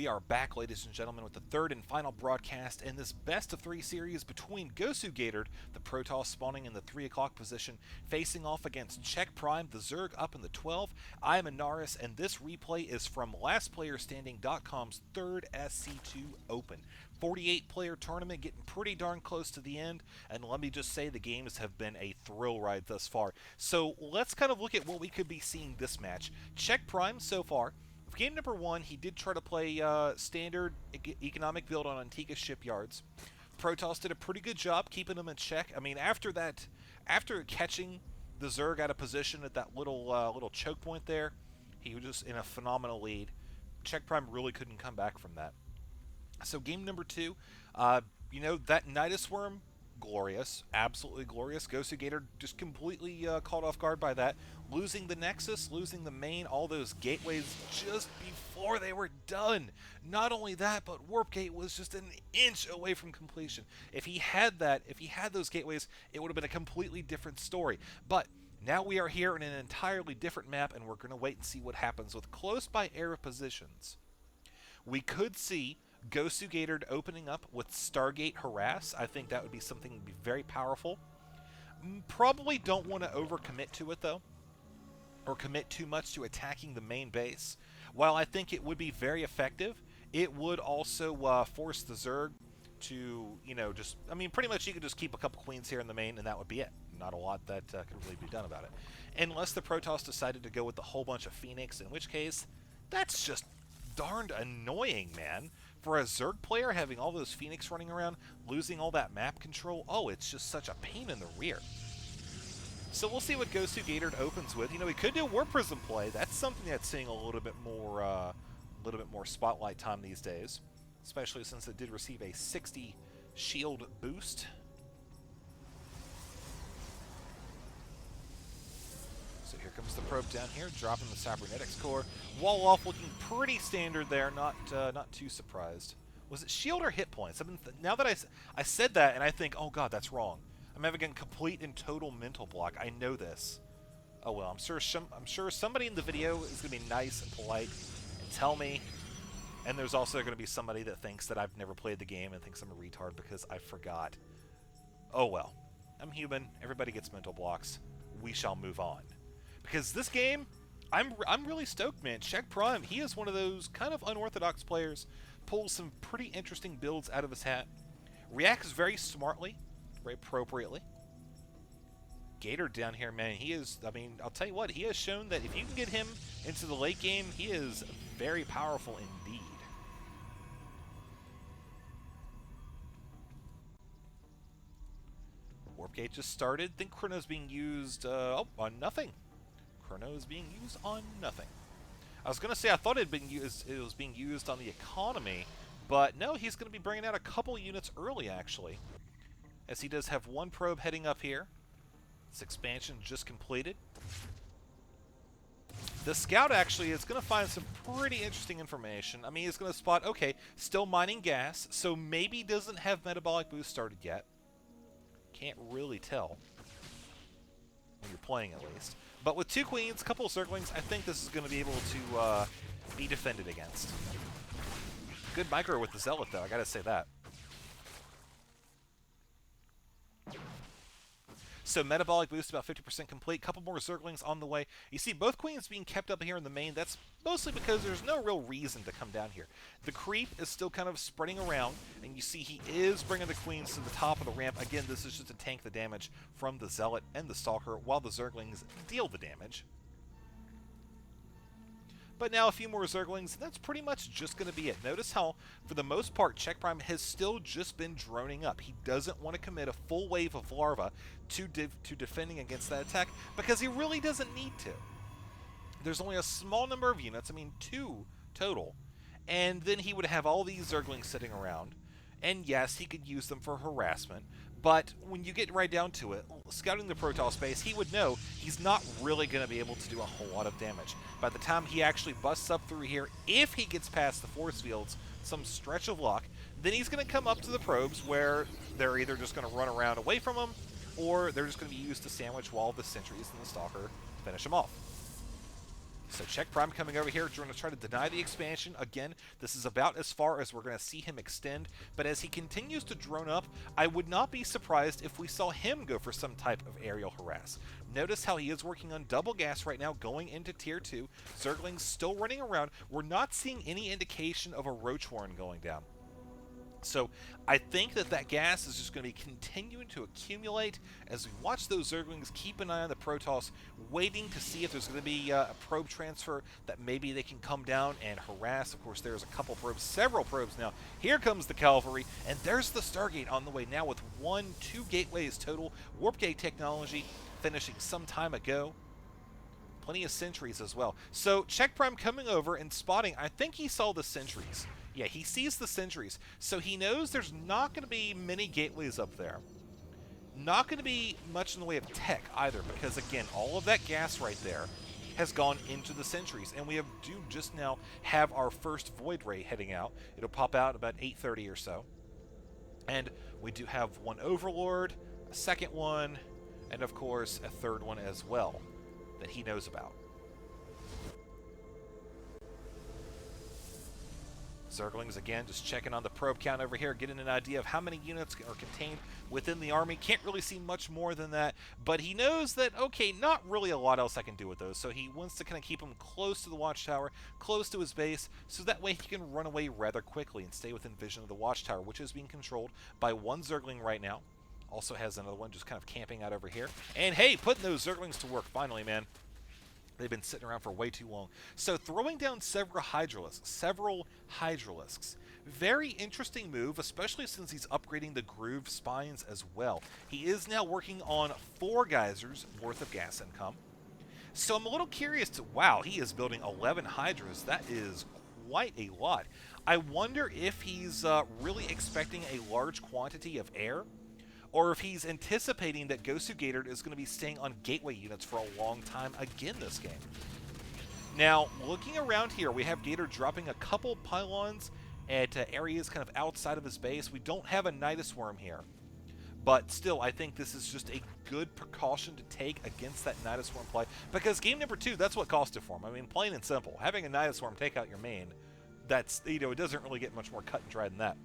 are back, ladies and gentlemen, with the third and final broadcast in this best-of-3 series between GosuGatored, the Protoss spawning in the 3 o'clock position, facing off against CheckPrime, the Zerg up in the 12. I am Anaris, and this replay is from LastPlayerStanding.com's third SC2 Open. 48-player tournament, getting pretty darn close to the end, and let me just say the games have been a thrill ride thus far. So let's kind of look at what we could be seeing this match. CheckPrime so far. Game number 1, he did try to play standard economic build on Antigua shipyards. Protoss did a pretty good job keeping them in check. I mean, after catching the Zerg out of position at that little choke point there, he was just in a phenomenal lead. CheckPrime really couldn't come back from that. So game number 2, you know, that Nidus Worm, glorious, absolutely glorious. GosuGatored just completely caught off guard by that. Losing the Nexus, losing the main, all those gateways just before they were done. Not only that, but Warp Gate was just an inch away from completion. If he had those gateways, it would have been a completely different story. But now we are here in an entirely different map, and we're going to wait and see what happens with close by air positions. We could see GosuGatored opening up with Stargate Harass. I think that would be something that would be very powerful. Probably don't want to overcommit to it, though, or commit too much to attacking the main base. While I think it would be very effective, it would also force the Zerg to, you know, just, I mean, pretty much you could just keep a couple queens here in the main, and that would be it. Not a lot that could really be done about it. Unless the Protoss decided to go with a whole bunch of Phoenix, in which case, that's just darned annoying, man. For a Zerg player, having all those Phoenix running around, losing all that map control, oh, it's just such a pain in the rear. So we'll see what GosuGatored opens with. You know, he could do War Prism play. That's something that's seeing a little bit more spotlight time these days, especially since it did receive a 60 shield boost. So here comes the probe down here, dropping the Cybernetics core. Wall off, looking pretty standard there. Not too surprised. Was it shield or hit points? Now that I said that, and I think, oh god, that's wrong. I'm having a complete and total mental block. I know this. Oh well, I'm sure somebody in the video is gonna be nice and polite and tell me. And there's also going to be somebody that thinks that I've never played the game and thinks I'm a retard because I forgot. Oh well, I'm human. Everybody gets mental blocks. We shall move on. Because this game, I'm really stoked, man. CheckPrime, he is one of those kind of unorthodox players, pulls some pretty interesting builds out of his hat, reacts very smartly, very appropriately. Gator down here, man, he is, I mean, I'll tell you what, he has shown that if you can get him into the late game, he is very powerful indeed. Warp Gate just started. I think Chrono's being used, on nothing. Chrono is being used on nothing. I was going to say I thought it was being used on the economy, but no, he's going to be bringing out a couple units early, actually. As he does have one probe heading up here. This expansion just completed. The scout actually is going to find some pretty interesting information. I mean, he's going to spot, okay, still mining gas, so maybe doesn't have metabolic boost started yet. Can't really tell. When you're playing, at least. But with 2 queens, a couple of circlings, I think this is going to be able to be defended against. Good micro with the Zealot, though, I gotta say that. So metabolic boost about 50% complete. Couple more Zerglings on the way. You see both queens being kept up here in the main. That's mostly because there's no real reason to come down here. The creep is still kind of spreading around, and you see he is bringing the queens to the top of the ramp. Again, this is just to tank the damage from the Zealot and the Stalker while the Zerglings deal the damage. But now a few more Zerglings, and that's pretty much just going to be it. Notice how, for the most part, CheckPrime has still just been droning up. He doesn't want to commit a full wave of larva to defending against that attack, because he really doesn't need to. There's only a small number of units, I mean 2 total, and then he would have all these Zerglings sitting around, and yes, he could use them for harassment, but when you get right down to it, scouting the Protoss base, he would know he's not really going to be able to do a whole lot of damage. By the time he actually busts up through here, if he gets past the force fields, some stretch of luck, then he's going to come up to the probes where they're either just going to run around away from him, or they're just going to be used to sandwich while the sentries and the Stalker finish him off. So CheckPrime coming over here, going to try to deny the expansion. Again, this is about as far as we're going to see him extend, but as he continues to drone up, I would not be surprised if we saw him go for some type of aerial harass. Notice how he is working on double gas right now, going into Tier 2. Zerglings still running around. We're not seeing any indication of a Roach Horn going down. So I think that gas is just going to be continuing to accumulate as we watch those Zerglings. Keep an eye on the Protoss, waiting to see if there's going to be a probe transfer that maybe they can come down and harass. Of course, there's a couple probes, several probes now. Here comes the cavalry, and there's the Stargate on the way now with 2 gateways total. Warp Gate technology finishing some time ago. Plenty of sentries as well. So CheckPrime coming over and spotting, I think he saw the sentries. Yeah, he sees the sentries, so he knows there's not going to be many gateways up there. Not going to be much in the way of tech either, because again, all of that gas right there has gone into the sentries, and we do just now have our first Void Ray heading out. It'll pop out about 8:30 or so. And we do have one Overlord, a second one, and of course a third one as well that he knows about. Zerglings again just checking on the probe count over here, getting an idea of how many units are contained within the army. Can't really see much more than that, but he knows that, okay, not really a lot else I can do with those, so he wants to kind of keep them close to the watchtower, close to his base, so that way he can run away rather quickly and stay within vision of the watchtower, which is being controlled by one Zergling right now. Also has another one just kind of camping out over here. And hey, putting those Zerglings to work finally, man. They've been sitting around for way too long. So throwing down several Hydralisks. Very interesting move, especially since he's upgrading the groove spines as well. He is now working on 4 geysers worth of gas income. So I'm a little curious to, wow, he is building 11 Hydras. That is quite a lot. I wonder if he's really expecting a large quantity of air, or if he's anticipating that GosuGatored is going to be staying on gateway units for a long time again this game. Now, looking around here, we have Gator dropping a couple pylons at areas kind of outside of his base. We don't have a Nidus Worm here, but still, I think this is just a good precaution to take against that Nidus Worm play, because game number 2, that's what cost it for him. I mean, plain and simple. Having a Nidus Worm take out your main, that's, you know, it doesn't really get much more cut and dry than that.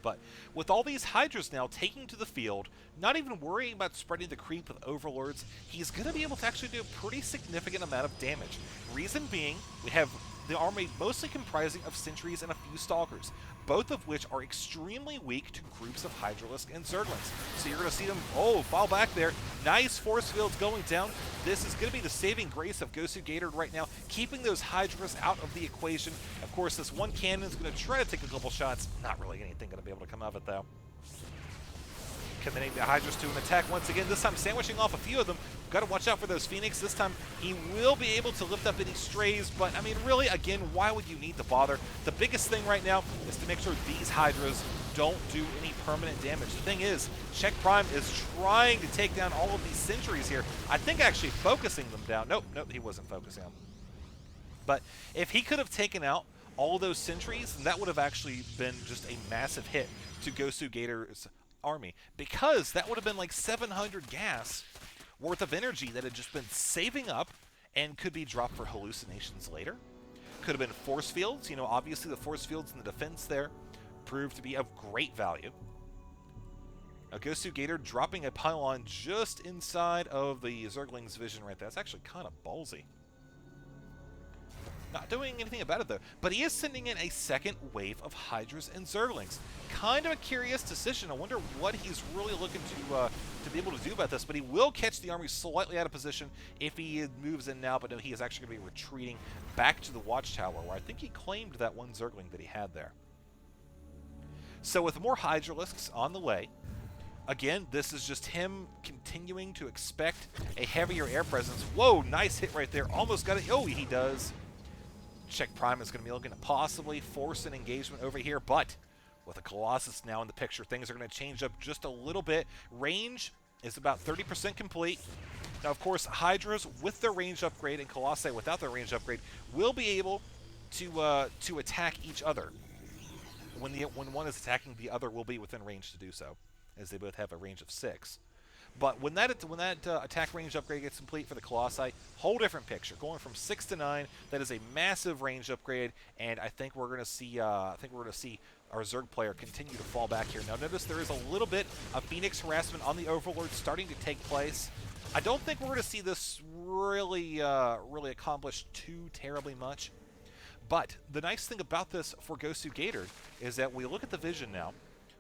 But with all these Hydras now taking to the field, not even worrying about spreading the creep with Overlords, he's going to be able to actually do a pretty significant amount of damage. Reason being, we have the army mostly comprising of sentries and a few stalkers, both of which are extremely weak to groups of Hydralisk and Zerglings. So you're going to see them, fall back there. Nice force fields going down. This is going to be the saving grace of GosuGatored right now, keeping those Hydras out of the equation. Of course, this one cannon is going to try to take a couple shots. Not really anything going to be able to come of it, though. Committing the Hydras to an attack once again, this time sandwiching off a few of them. Got to watch out for those Phoenix. This time he will be able to lift up any strays, but I mean, really, again, why would you need to bother? The biggest thing right now is to make sure these Hydras don't do any permanent damage. The thing is, CheckPrime is trying to take down all of these sentries here. I think actually focusing them down. Nope, he wasn't focusing them. But if he could have taken out all of those sentries, then that would have actually been just a massive hit to GosuGatored's army, because that would have been like 700 gas worth of energy that had just been saving up and could be dropped for hallucinations later. Could have been force fields. You know, obviously the force fields in the defense there proved to be of great value. A GosuGatored dropping a pylon just inside of the Zergling's vision right there. That's actually kind of ballsy. Not doing anything about it, though. But he is sending in a second wave of Hydras and Zerglings. Kind of a curious decision. I wonder what he's really looking to be able to do about this. But he will catch the army slightly out of position if he moves in now. But no, he is actually going to be retreating back to the Watchtower, where I think he claimed that one Zergling that he had there. So with more Hydralisks on the way, again, this is just him continuing to expect a heavier air presence. Whoa, nice hit right there. Almost got it. Oh, he does. CheckPrime is going to be looking to possibly force an engagement over here, but with a Colossus now in the picture, things are going to change up just a little bit. Range is about 30% complete. Now, of course, Hydras with their range upgrade and Colossi without their range upgrade will be able to attack each other. When one is attacking, the other will be within range to do so, as they both have a range of 6. But when that attack range upgrade gets complete for the Colossi, whole different picture. Going from 6 to 9, that is a massive range upgrade, and I think we're going to see our Zerg player continue to fall back here. Now notice there is a little bit of Phoenix harassment on the Overlord starting to take place. I don't think we're going to see this really accomplish too terribly much. But the nice thing about this for GosuGatored is that we look at the vision now.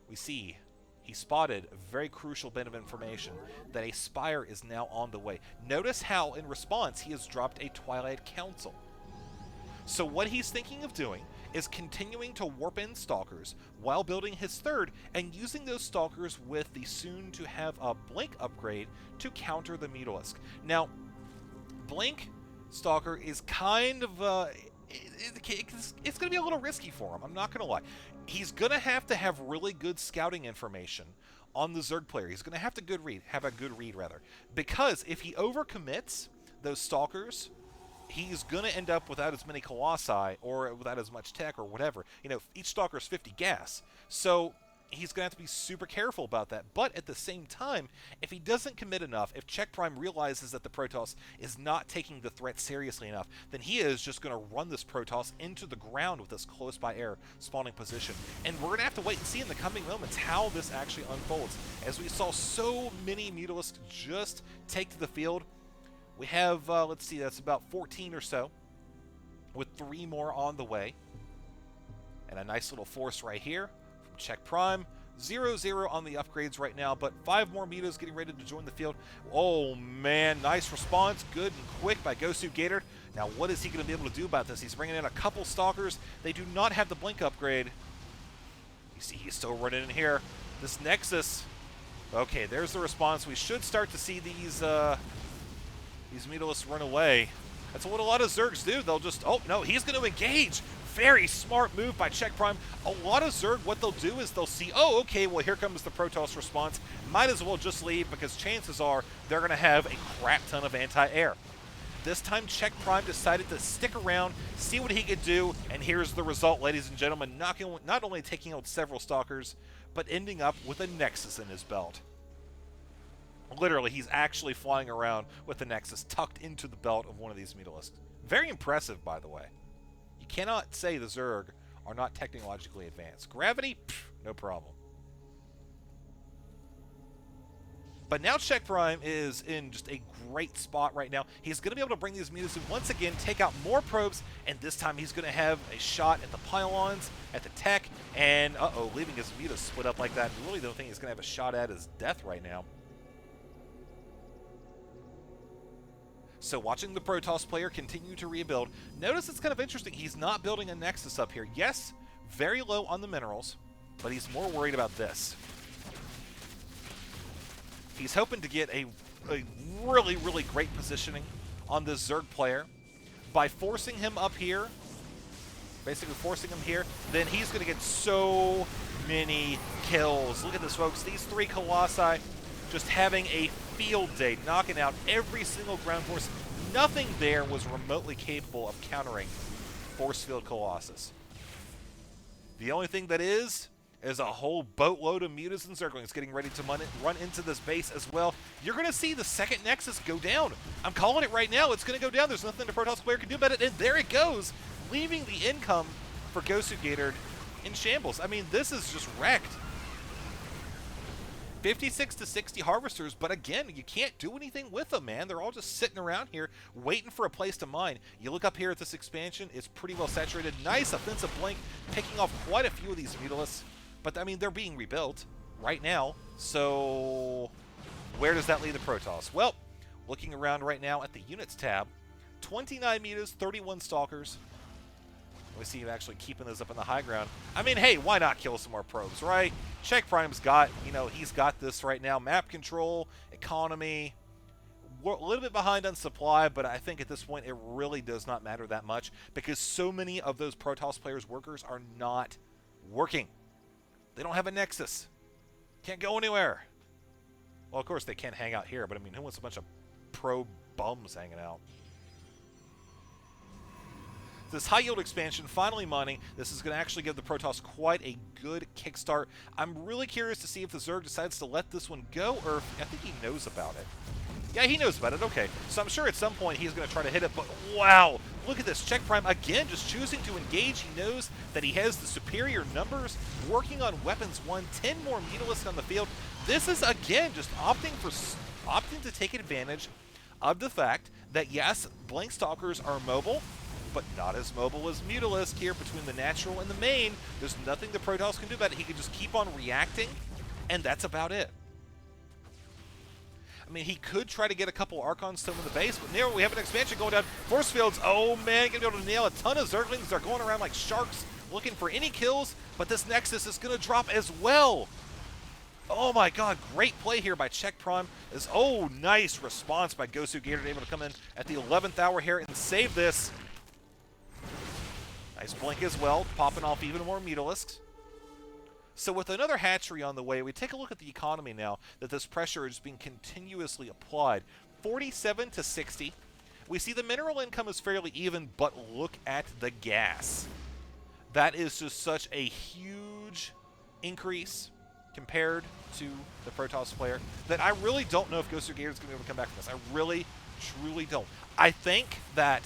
We see he spotted a very crucial bit of information, that a Spire is now on the way. Notice how, in response, he has dropped a Twilight Council. So what he's thinking of doing is continuing to warp in Stalkers while building his third, and using those Stalkers with the soon-to-have a Blink upgrade to counter the Mutalisk. Now, Blink Stalker is kind of... it's going to be a little risky for him, I'm not going to lie. He's going to have really good scouting information on the Zerg player. He's going to have a good read, because if he overcommits those Stalkers, he's going to end up without as many Colossi or without as much tech or whatever. You know, each Stalker is 50 gas, so he's going to have to be super careful about that. But at the same time, if he doesn't commit enough, if CheckPrime realizes that the Protoss is not taking the threat seriously enough, then he is just going to run this Protoss into the ground with this close-by air spawning position. And we're going to have to wait and see in the coming moments how this actually unfolds. As we saw so many Mutalisks just take to the field, we have, let's see, that's about 14 or so, with 3 more on the way. And a nice little force right here. CheckPrime, 0-0 on the upgrades right now, but 5 more Mutas getting ready to join the field. Oh man, nice response, good and quick by GosuGatored. Now what is he going to be able to do about this? He's bringing in a couple Stalkers. They do not have the Blink upgrade. You see he's still running in here. This Nexus, okay, there's the response. We should start to see these Mutalisks run away. That's what a lot of Zergs do. They'll just, oh no, he's going to engage. Very smart move by CheckPrime. A lot of Zerg, what they'll do is they'll see, oh, okay, well, here comes the Protoss response. Might as well just leave, because chances are they're going to have a crap ton of anti-air. This time, CheckPrime decided to stick around, see what he could do, and here's the result, ladies and gentlemen. Not only taking out several Stalkers, but ending up with a Nexus in his belt. Literally, he's actually flying around with the Nexus tucked into the belt of one of these Mutalisks. Very impressive, by the way. Cannot say the Zerg are not technologically advanced. Gravity, no problem. But now CheckPrime is in just a great spot right now. He's going to be able to bring these Mutas in once again, take out more probes, and this time he's going to have a shot at the pylons, at the tech, and leaving his Mutas split up like that. Really, the only thing he's going to have a shot at is death right now. So watching the Protoss player continue to rebuild, notice it's kind of interesting. He's not building a Nexus up here. Yes, very low on the minerals, but he's more worried about this. He's hoping to get a really, really great positioning on this Zerg player. By forcing him up here, basically forcing him here, then he's going to get so many kills. Look at this, folks. These 3 Colossi just having a field day, knocking out every single ground force. Nothing there was remotely capable of countering Force Field Colossus. The only thing that is a whole boatload of Mutas and Zerglings getting ready to run into this base as well. You're going to see the second Nexus go down. I'm calling it right now. It's going to go down. There's nothing the Protoss player can do about it, and there it goes, leaving the income for GosuGatored in shambles. I mean, this is just wrecked. 56 to 60 Harvesters, but again, you can't do anything with them, man. They're all just sitting around here waiting for a place to mine. You look up here at this expansion, it's pretty well saturated. Nice offensive blink, picking off quite a few of these Mutalisks, but I mean, they're being rebuilt right now, so where does that leave the Protoss? Well, looking around right now at the units tab, 29 Mutas, 31 Stalkers. We see him actually keeping those up in the high ground. I mean, hey, why not kill some more probes, right? CheckPrime's got, he's got this right now. Map control, economy, we're a little bit behind on supply, but I think at this point it really does not matter that much because so many of those Protoss players' workers are not working. They don't have a Nexus. Can't go anywhere. Well, of course they can't hang out here, but I mean, who wants a bunch of probe bums hanging out? This high yield expansion finally mining. This is going to actually give the Protoss quite a good kickstart. I'm really curious to see if the Zerg decides to let this one go, or if, I think he knows about it. Yeah, he knows about it. Okay, so I'm sure at some point he's going to try to hit it, but wow, look at this. CheckPrime, again, just choosing to engage. He knows that he has the superior numbers, working on weapons 1, 10 more Mutalisks on the field. This is, again, just opting to take advantage of the fact that, yes, Blink Stalkers are mobile, but not as mobile as Mutalisk here between the natural and the main. There's nothing the Protoss can do about it. He can just keep on reacting, and that's about it. I mean, he could try to get a couple Archons still in the base, but there we have an expansion going down. Force fields, oh man, gonna be able to nail a ton of Zerglings. They're going around like sharks looking for any kills, but this Nexus is gonna drop as well. Oh my god, great play here by CheckPrime. Oh, nice response by GosuGatored, able to come in at the 11th hour here and save this. Nice blink as well, popping off even more Mutalisks. So with another hatchery on the way, we take a look at the economy now that this pressure is being continuously applied. 47 to 60. We see the mineral income is fairly even, but look at the gas. That is just such a huge increase compared to the Protoss player that I really don't know if GosuGatored is going to be able to come back from this. I really, truly don't. I think that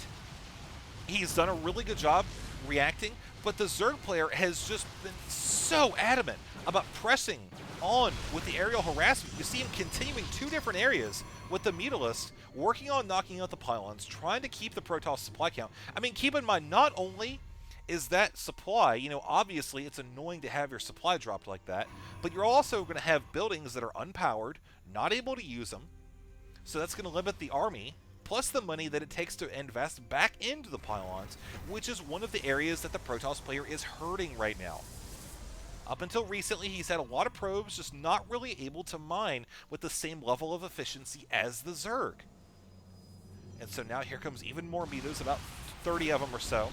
he's done a really good job reacting, but the Zerg player has just been so adamant about pressing on with the aerial harassment. You see him continuing 2 different areas with the Mutalisk, working on knocking out the pylons, trying to keep the Protoss supply count. I mean, keep in mind, not only is that supply, you know, obviously it's annoying to have your supply dropped like that, but you're also going to have buildings that are unpowered, not able to use them, so that's going to limit the army, plus the money that it takes to invest back into the pylons, which is one of the areas that the Protoss player is hurting right now. Up until recently, he's had a lot of probes, just not really able to mine with the same level of efficiency as the Zerg. And so now here comes even more Metos, about 30 of them or so.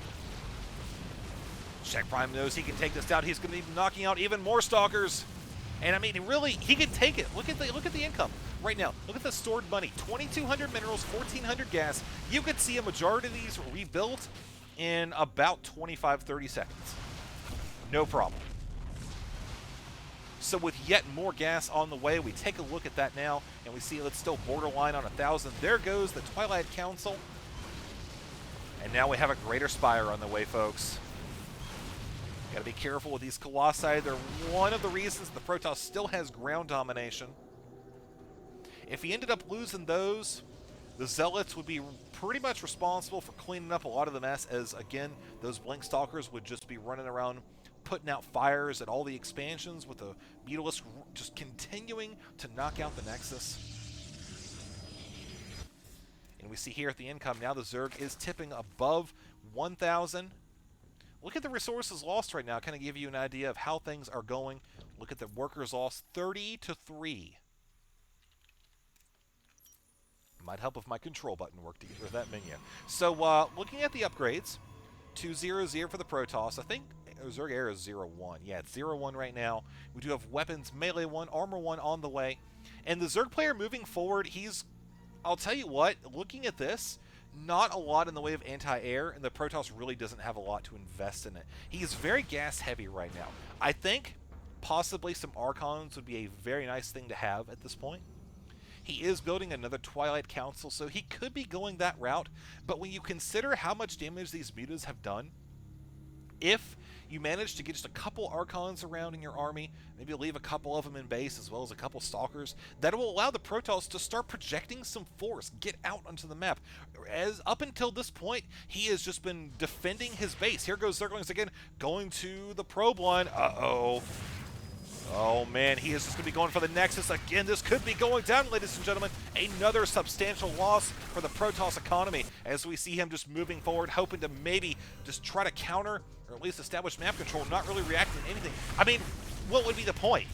CheckPrime knows he can take this down. He's going to be knocking out even more Stalkers. And I mean, really, he can take it. Look at the income right now. Look at the stored money. 2,200 minerals, 1,400 gas. You could see a majority of these rebuilt in about 25, 30 seconds. No problem. So with yet more gas on the way, we take a look at that now, and we see it's still borderline on 1,000. There goes the Twilight Council. And now we have a Greater Spire on the way, folks. Gotta be careful with these Colossi. They're one of the reasons the Protoss still has ground domination. If he ended up losing those, the Zealots would be pretty much responsible for cleaning up a lot of the mess, as, again, those Blink Stalkers would just be running around putting out fires at all the expansions, with the Mutalisk just continuing to knock out the Nexus. And we see here at the income, now the Zerg is tipping above 1,000. Look at the resources lost right now, kind of give you an idea of how things are going. Look at the workers lost, 30 to 3. Might help if my control button worked to get rid of that menu. So looking at the upgrades, 2-0-0 for the Protoss. I think Zerg Air is 0-1. Yeah, it's 0-1 right now. We do have weapons, melee 1, armor 1 on the way. And the Zerg player moving forward, I'll tell you what, looking at this, not a lot in the way of anti-air, and the Protoss really doesn't have a lot to invest in it. He is very gas-heavy right now. I think possibly some Archons would be a very nice thing to have at this point. He is building another Twilight Council, so he could be going that route, but when you consider how much damage these Mutas have done, if you manage to get just a couple Archons around in your army, maybe leave a couple of them in base as well as a couple Stalkers, that will allow the Protoss to start projecting some force, get out onto the map. As up until this point, he has just been defending his base. Here goes Zerglings again, going to the probe line. Uh-oh. Oh man, he is just going to be going for the Nexus again. This could be going down, ladies and gentlemen. Another substantial loss for the Protoss economy, as we see him just moving forward, hoping to maybe just try to counter, or at least establish map control, not really reacting to anything. I mean, what would be the point?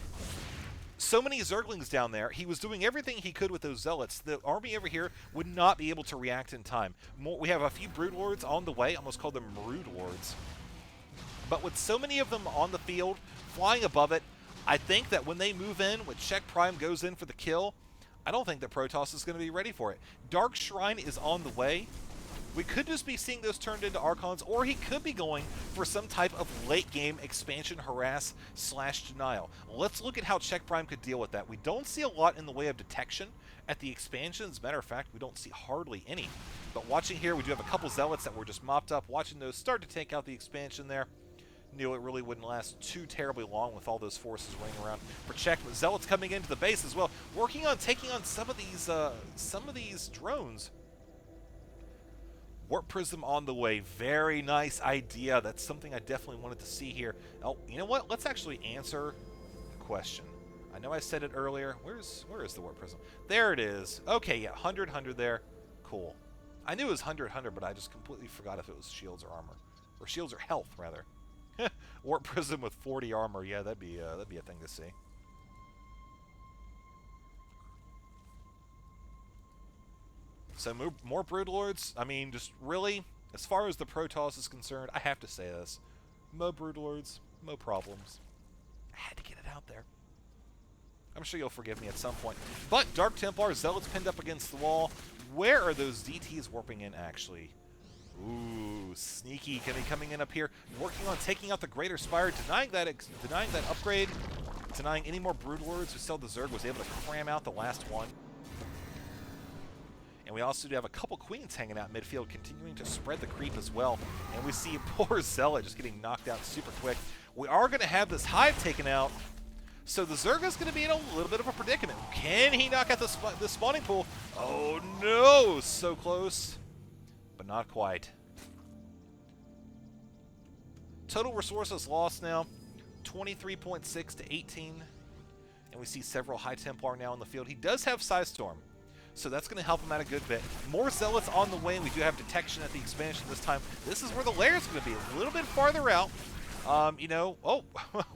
So many Zerglings down there. He was doing everything he could with those Zealots. The army over here would not be able to react in time. We have a few Broodlords on the way. I almost called them Broodlords. But with so many of them on the field, flying above it, I think that when they move in, when CheckPrime goes in for the kill, I don't think that Protoss is going to be ready for it. Dark Shrine is on the way. We could just be seeing those turned into Archons, or he could be going for some type of late-game expansion harass / denial. Let's look at how CheckPrime could deal with that. We don't see a lot in the way of detection at the expansion. As a matter of fact, we don't see hardly any. But watching here, we do have a couple Zealots that were just mopped up. Watching those start to take out the expansion there. Knew it really wouldn't last too terribly long with all those forces running around for Check. But Zealots coming into the base as well, working on taking on some of these drones. Warp Prism on the way. Very nice idea. That's something I definitely wanted to see here. Oh, you know what? Let's actually answer the question. I know I said it earlier. Where is the Warp Prism? There it is. Okay, yeah, 100, 100 there. Cool. I knew it was 100, 100, but I just completely forgot if it was shields or armor. Or shields or health, rather. Warp Prism with 40 armor. Yeah, that'd be a thing to see. So more Broodlords. I mean, just really, as far as the Protoss is concerned, I have to say this. Mo Broodlords, mo problems. I had to get it out there. I'm sure you'll forgive me at some point. But Dark Templar, Zealots pinned up against the wall. Where are those DTs warping in, actually? Ooh, sneaky. Gonna be coming in up here, working on taking out the Greater Spire, denying that upgrade, denying any more Broodlords. We saw the Zerg was able to cram out the last one. And we also do have a couple Queens hanging out midfield, continuing to spread the creep as well. And we see poor Zealot just getting knocked out super quick. We are going to have this Hive taken out, so the Zerg is going to be in a little bit of a predicament. Can he knock out the spawning pool? Oh no, so close, but not quite. Total resources lost now, 23.6 to 18. And we see several High Templar now in the field. He does have Psystorm, so that's going to help him out a good bit. More Zealots on the way, and we do have detection at the expansion this time. This is where the lair is going to be, a little bit farther out. You know, oh,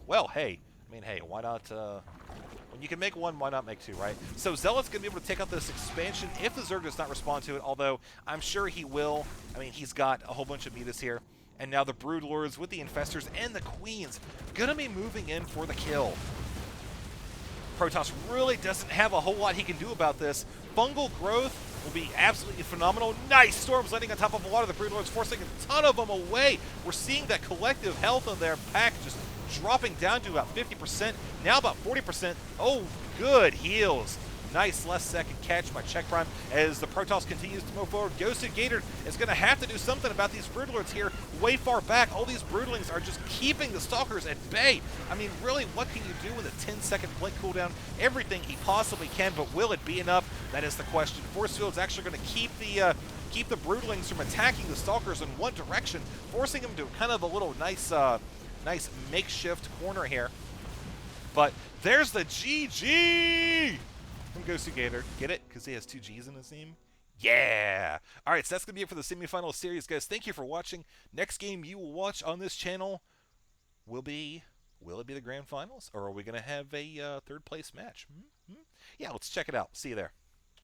well, hey. I mean, hey, why not, when you can make one, why not make two, right? So Zealot's going to be able to take out this expansion if the Zerg does not respond to it, although I'm sure he will. I mean, he's got a whole bunch of mutas here. And now the Broodlords with the Infestors and the Queens going to be moving in for the kill. Protoss really doesn't have a whole lot he can do about this. Fungal growth will be absolutely phenomenal. Nice! Storms landing on top of a lot of the Broodlords, forcing a ton of them away. We're seeing that collective health of their pack just dropping down to about 50%, now about 40%. Oh, good heals. Nice last second catch by CheckPrime as the Protoss continues to move forward. GosuGatored is going to have to do something about these Broodlords here way far back. All these Broodlings are just keeping the Stalkers at bay. I mean, really, what can you do with a 10-second blink cooldown? Everything he possibly can, but will it be enough? That is the question. Force Field's actually going to keep the Broodlings from attacking the Stalkers in one direction, forcing them to kind of a little nice makeshift corner here. But there's the GG from GosuGatored. Get it? Because he has two G's in his name? Yeah! Alright, so that's going to be it for the semifinal series, guys. Thank you for watching. Next game you will watch on this channel will it be the grand finals? Or are we going to have a third place match? Yeah, let's check it out. See you there.